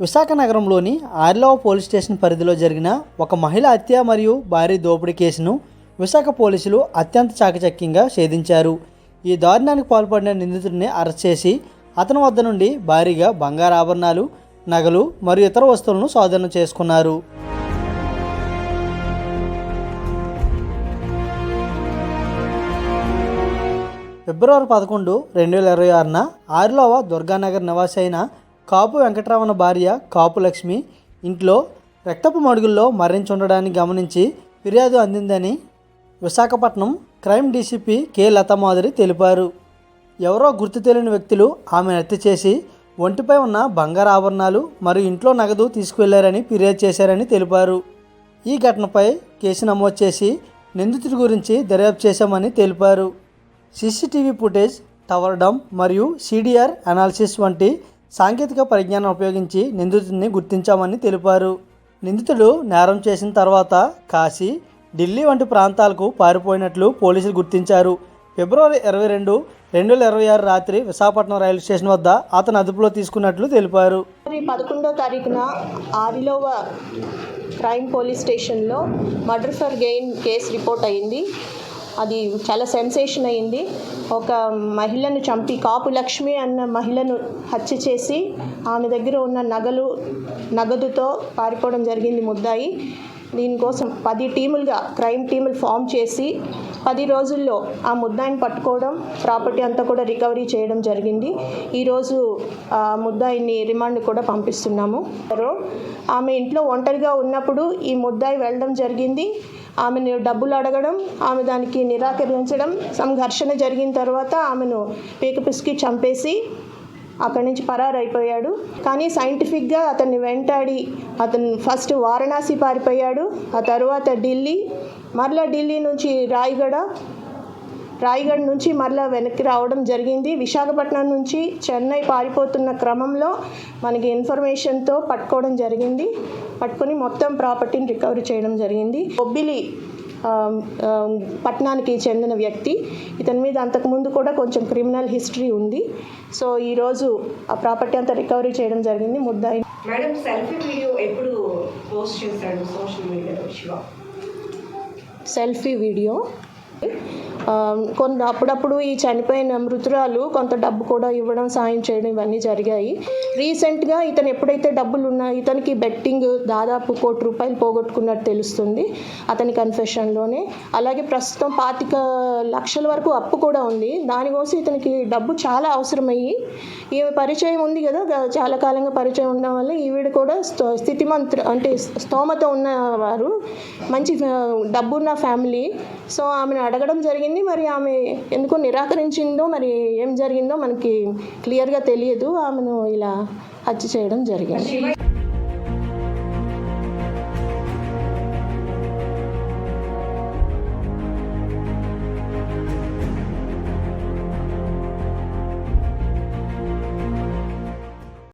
విశాఖ నగరంలోని ఆర్లవ police station పరిధిలో జరిగిన ఒక మహిళ హత్య మరియు భారీ దోపిడీ కేసును విశాఖ పోలీసులు అత్యంత చాకచక్యంగా ఛేదించారు. ఈ దారుణానికి పాల్పడిన నిందితుడిని అరెస్ట్ చేసి అతని వద్ద నుండి భారీగా బంగారు ఆభరణాలు, నగలు మరియు ఇతర వస్తువులను స్వాధీనం చేసుకున్నారు. ఫిబ్రవరి 11, 2026న ఆర్లవ దుర్గానగర్ నివాసి అయిన కాపు వెంకటరమణ భార్య కాపు లక్ష్మి ఇంట్లో రక్తపు మడుగుల్లో మరణించి ఉండడాన్ని గమనించి ఫిర్యాదు అందిందని Visakhapatnam crime DCP K Latha Madhuri తెలిపారు. ఎవరో గుర్తు తెలియని వ్యక్తులు ఆమెను హత్య చేసి ఒంటిపై ఉన్న బంగారు ఆభరణాలు మరియు ఇంట్లో నగదు తీసుకువెళ్లారని ఫిర్యాదు చేశారని తెలిపారు. ఈ ఘటనపై కేసు నమోదు చేసి నిందితుడి గురించి దర్యాప్తు చేశామని తెలిపారు. సీసీటీవీ ఫుటేజ్, టవర్ డంప్ మరియు సిడిఆర్ అనాలిసిస్ వంటి సాంకేతిక పరిజ్ఞానం ఉపయోగించి నిందితుడిని గుర్తించామని తెలిపారు. నిందితుడు నేరం చేసిన తర్వాత కాశీ, ఢిల్లీ వంటి ప్రాంతాలకు పారిపోయినట్లు పోలీసులు గుర్తించారు. ఫిబ్రవరి 22, 2026 రాత్రి విశాఖపట్నం రైల్వే స్టేషన్ వద్ద అతను అదుపులో తీసుకున్నట్లు తెలిపారు. 11వ తారీఖున ఆరిలోవ క్రైమ్ పోలీస్ స్టేషన్లో murder for gain case report అయింది. అది చాలా సెన్సేషన్ అయింది. ఒక మహిళను చంపి, కాపు లక్ష్మి అన్న మహిళను హత్య చేసి ఆమె దగ్గర ఉన్న నగదుతో పారిపోవడం జరిగింది ముద్దాయి. దీనికోసం 10 టీములుగా క్రైమ్ టీములు ఫామ్ చేసి 10 రోజుల్లో ఆ ముద్దాయిని పట్టుకోవడం, ప్రాపర్టీ అంతా కూడా రికవరీ చేయడం జరిగింది. ఈరోజు ముద్దాయిని రిమాండ్ కూడా పంపిస్తున్నాము. ఆమె ఇంట్లో ఒంటరిగా ఉన్నప్పుడు ఈ ముద్దాయి వెళ్ళడం జరిగింది. ఆమెను డబ్బులు అడగడం, ఆమె దానికి నిరాకరించడం, ఘర్షణ జరిగిన తర్వాత ఆమెను పీకపిసికి చంపేసి అక్కడి నుంచి పరారైపోయాడు. కానీ సైంటిఫిక్గా అతన్ని వెంటాడి అతను ఫస్ట్ వారణాసి పారిపోయాడు, ఆ తర్వాత ఢిల్లీ, మరలా ఢిల్లీ నుంచి రాయగఢ్ నుంచి మరలా వెనక్కి రావడం జరిగింది. విశాఖపట్నం నుంచి చెన్నై పారిపోతున్న క్రమంలో మనకి ఇన్ఫర్మేషన్తో పట్టుకోవడం జరిగింది. పట్టుకొని మొత్తం ప్రాపర్టీని రికవరీ చేయడం జరిగింది. బొబ్బిలి పట్టణానికి చెందిన వ్యక్తి. ఇతని మీద అంతకుముందు కూడా కొంచెం క్రిమినల్ హిస్టరీ ఉంది. సో ఈరోజు ఆ ప్రాపర్టీ అంతా రికవరీ చేయడం జరిగింది. ముద్దాయి మేడం సెల్ఫీ వీడియో ఎప్పుడు పోస్ట్ చేశాడు సోషల్ మీడియాలో? సెల్ఫీ వీడియో అప్పుడప్పుడు ఈ చనిపోయిన మృతురాలు కొంత డబ్బు కూడా ఇవ్వడం, సాయం చేయడం ఇవన్నీ జరిగాయి. రీసెంట్గా ఇతను ఎప్పుడైతే డబ్బులు ఉన్నాయో, ఇతనికి బెట్టింగ్ దాదాపు ₹1 కోటి పోగొట్టుకున్నట్టు తెలుస్తుంది అతని కన్ఫెషన్లోనే. అలాగే ప్రస్తుతం 25 లక్షల వరకు అప్పు కూడా ఉంది. దానికోసం ఇతనికి డబ్బు చాలా అవసరమయ్యి, ఈమె పరిచయం ఉంది కదా, చాలా కాలంగా పరిచయం ఉండడం వల్ల ఈవిడ కూడా స్తోమత ఉన్నవారు, మంచి డబ్బున్న ఫ్యామిలీ. సో ఆమెను అడగడం జరిగింది. మరి ఆమె ఎందుకో నిరాకరించిందో, మరి ఏం జరిగిందో మనకి క్లియర్గా తెలియదు. ఆమెను ఇలా హత్య చేయడం జరిగింది.